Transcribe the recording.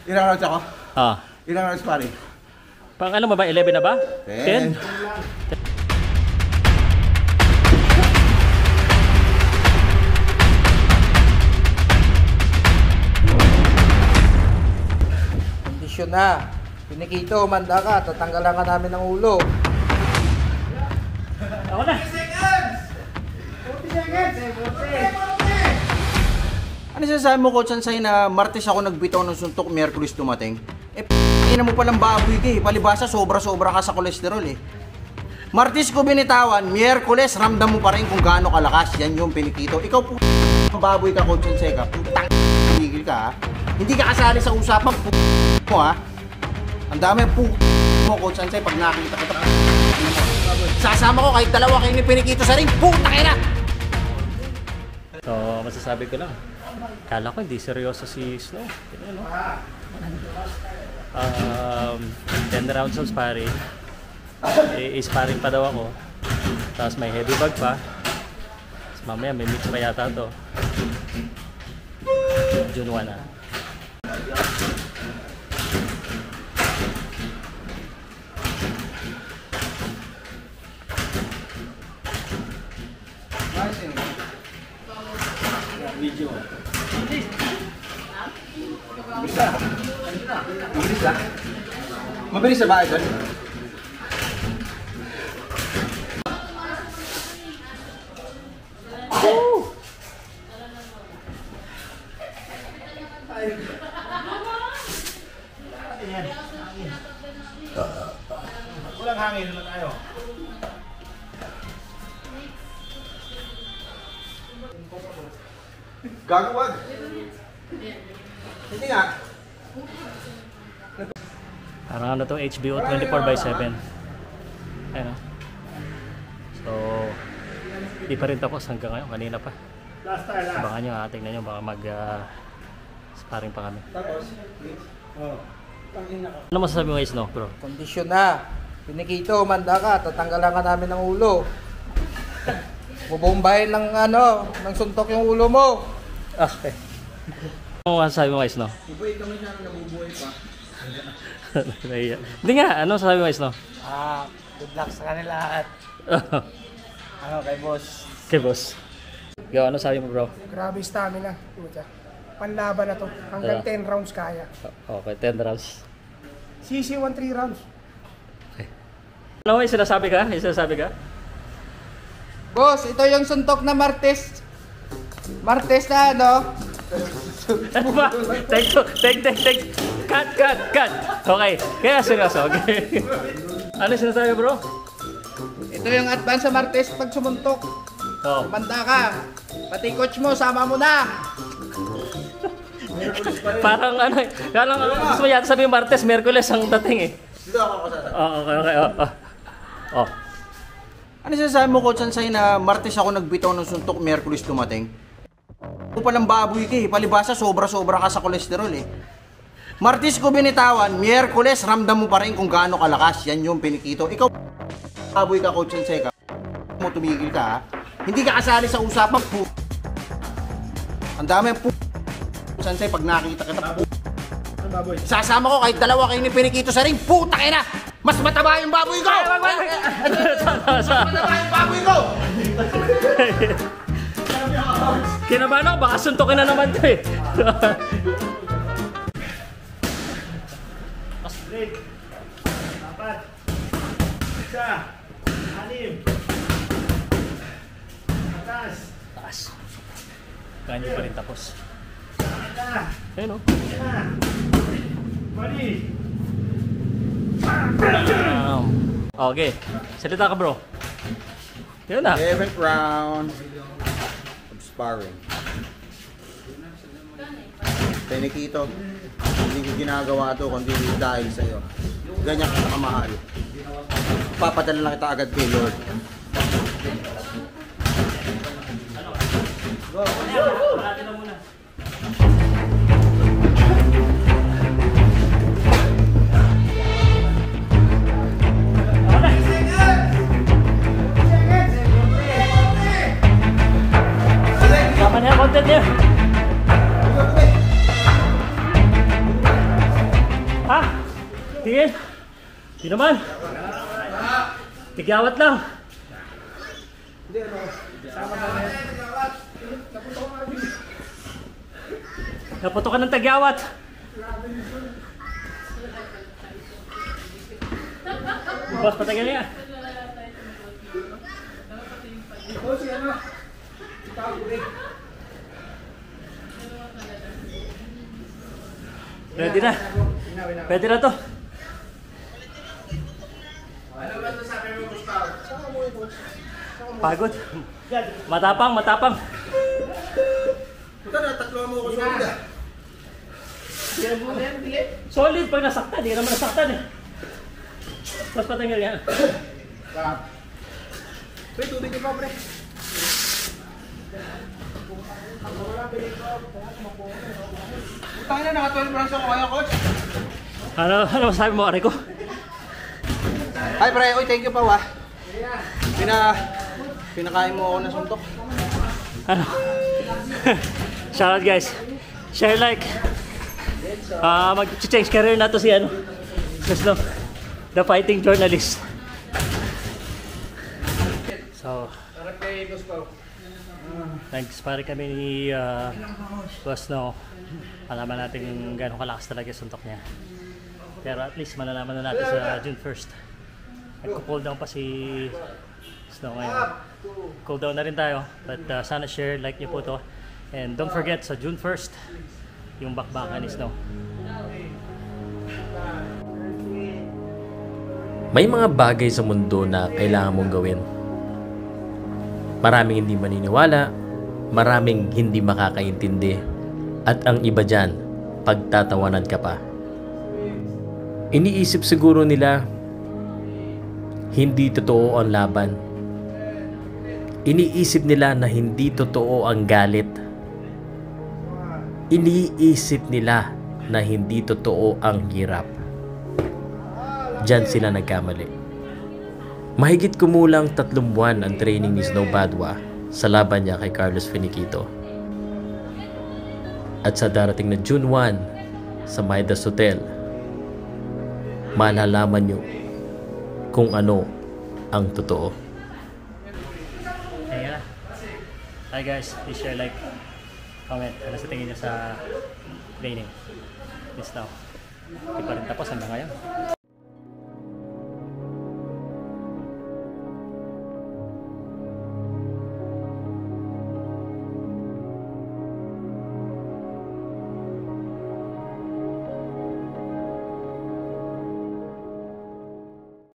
Ilang rounds ako? Ah. Ilang rounds pare? Pang ano ba? 11 na ba? 10? Kondisyon na. Pinikito, manda ka. Tatanggalan ka namin ng ulo. Ako na! 40 seconds! 40! Ano sasabi mo, Coach Sansay, na Martes ako nagbitaw ng suntok, Miyerkules dumating? Ina mo palang baboy ka eh. Palibasa, sobra-sobra ka sa kolesterol eh. Martes ko binitawan, Miyerkules, ramdam mo pa rin kung gaano kalakas. Yan yung pinikito. Ikaw po, baboy ka, Coach Sansay ka. Putang tigil ka ha. Hindi ka kasali sa usapan mo ha. Ang dami mo, Coach Sansay, pag nakita kita. Sasama ko kahit dalawa kayo ni pinikito sa ring. Puta kayo na! So, masasabi ko lang. Kala ko hindi seryoso si Snow. Ano? 10 rounds of sparring. I-sparring pa daw ako. Tapos may heavy bag pa. Tapos mamaya may mix pa yata to. June 1 na. Video. Mabilis lang. Mabilis na ba ito? Walang hangin naman tayo. Gagawag. Hindi nga. Parang ano to, HBO 24/7. Ayun o. So, di pa rin tapos hanggang ngayon. Kanina pa. Abangan nyo ha, tingnan nyo. Baka mag-sparring pa kami. Ano masasabi mo guys, no, bro? Kondisyon na. Pinikito, manda ka. Tatanggalan ka namin ng ulo. Bubombahin ng ng suntok yung ulo mo. Okay. Ano masasabi mo guys, no? Iba ito may sana nabubuhay pa. Hindi nga, ano masasabi mo guys, no? Good luck sa kanila at kay boss. Okay, boss. Yo, ano sabi mo, bro? Grabe stamina. Panlaban na to. Hanggang 10 rounds kaya. Okay, 10 rounds. CC 1 3 rounds. Okay. Ano may sinasabi ka? May sinasabi ka? Boss, ito yung suntok na Martes. Martes na Ano ba? Take. Cut. Okay, kaya seryoso. Okay. Ano sinasabi, bro? Ito yung advance sa Martes pag sumuntok. Oh. Manda ka. Pati coach mo, sama mo na. Parang gusto mo yata sabihin Martes, Miyerkules ang dating eh. Dito ako sasabi. Okay. Oh. Ano sasabi mo, Coach Sansay, na Martes ako nagbitaw ng suntok, Miyerkules dumating? Ina mo palang baboy ka eh. Palibasa, sobra-sobra ka sa kolesterol eh. Martes ko binitawan, Miyerkules, ramdam mo pa rin kung gaano kalakas. Yan yung pinikito. Ikaw, baboy ka, Coach Sansay ka. Mo tumigil ka ha. Hindi ka kasali sa usapan Ang dami Sansay, pag nakita kita sasama ko kahit dalawa kayo ni pinikito sa ring. Puta kayo na! Mas mataba yung baboy ko! Mas mataba yung baboy ko! Kinabahan ako, baka suntokin na naman ito eh. Break. 4. 1. 6. Taas. Ganyan pa rin tapos. Ayun o. Okay. Salita ka, bro. Yun na. 11th round of sparring. Pinikito, hindi ko ginagawa to kundi dahil sa'yo. Ganyan ka kamahal. Papadala lang kita agad kay Lord. Kapan niya content niya? Tingin. Di naman. Tigyawat lang. Naputo ka ng tagyawat. Boss, patagal niya. Ready na. Pwede na to. Pagod. Matapang, matapang. Puta na, tatlo mo ako sa uda. Solid pag nasaktan, hindi ka naman nasaktan eh. Mas patanggal yan. Pre, tubig ka pa, pre. Puta na, naka 12 rounds ako kaya, coach. Ano masabi mo, Aray ko? Hi, pre. Uy, thank you pa, wa. Pinakain mo ako ng suntok. Ano? Shoutout guys. Share, like. Mag-change career na to si ano. Snow. The fighting journalist. So, nag-spar kami ni Boss Snow. Alaman natin gano'ng kalakas talaga yung suntok niya. Pero at least malalaman na natin sa June 1st. Nagko-cool down pa si Snow ngayon. Cool down na rin tayo. But sana share, like niyo po to. And don't forget sa June 1st, yung bakbakan ni Snow. May mga bagay sa mundo na kailangan mong gawin. Maraming hindi maniniwala, maraming hindi makakaintindi, at ang iba dyan, pagtatawanan ka pa. Iniisip siguro nila, hindi totoo ang laban. Iniisip nila na hindi totoo ang galit. Iniisip nila na hindi totoo ang hirap. Diyan sila nagkamali. Mahigit kumulang 3 buwan ang training ni Snow Badwa sa laban niya kay Carlos Finiquito. At sa darating na June 1 sa Midas Hotel, malalaman nyo kung ano ang totoo. Ayan na. Hi guys, please share, like, comment. Ano sa tingin niyo sa training? This now. Hindi pa rin tapos hanggang ngayon.